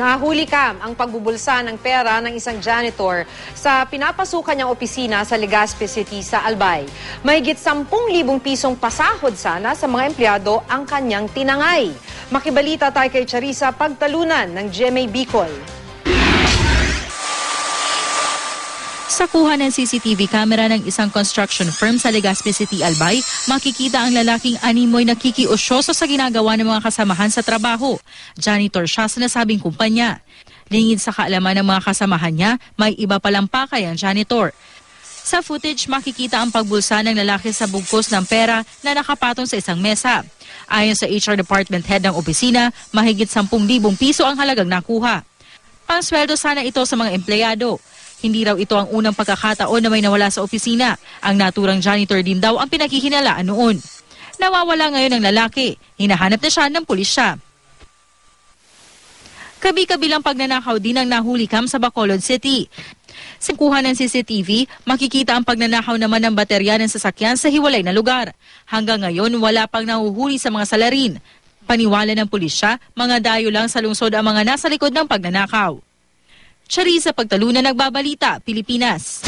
Nahuli kam ang pagbubulsa ng pera ng isang janitor sa pinapasukan niyang opisina sa Legazpi City sa Albay. Mahigit 10,000 pisong pasahod sana sa mga empleyado ang kanyang tinangay. Makibalita tayo kay Charissa Pagtalunan ng GMA Bicol. Sa kuha ng CCTV camera ng isang construction firm sa Legazpi City, Albay, makikita ang lalaking animoy nakikiusyoso sa ginagawa ng mga kasamahan sa trabaho. Janitor siya sa nasabing kumpanya. Lingid sa kaalaman ng mga kasamahan niya, may iba palang pakay ang janitor. Sa footage, makikita ang pagbulsa ng lalaki sa bugkos ng pera na nakapatong sa isang mesa. Ayon sa HR Department Head ng opisina, mahigit 10,000 piso ang halagang nakuha. Pangsweldo sana ito sa mga empleyado. Hindi raw ito ang unang pagkakataon na may nawala sa opisina. Ang naturang janitor din daw ang pinaghihinalaan noon. Nawawala ngayon ang lalaki. Hinahanap na siya ng pulisya. Kabi-kabilang pagnanakaw din ang nahuli kam sa Bacolod City. Sa kuha ng CCTV, makikita ang pagnanakaw naman ng baterya ng sasakyan sa hiwalay na lugar. Hanggang ngayon, wala pang nahuhuli sa mga salarin. Paniwala ng pulisya, mga dayo lang sa lungsod ang mga nasa likod ng pagnanakaw. Charissa Pagtalunan, Nagbabalita, Pilipinas.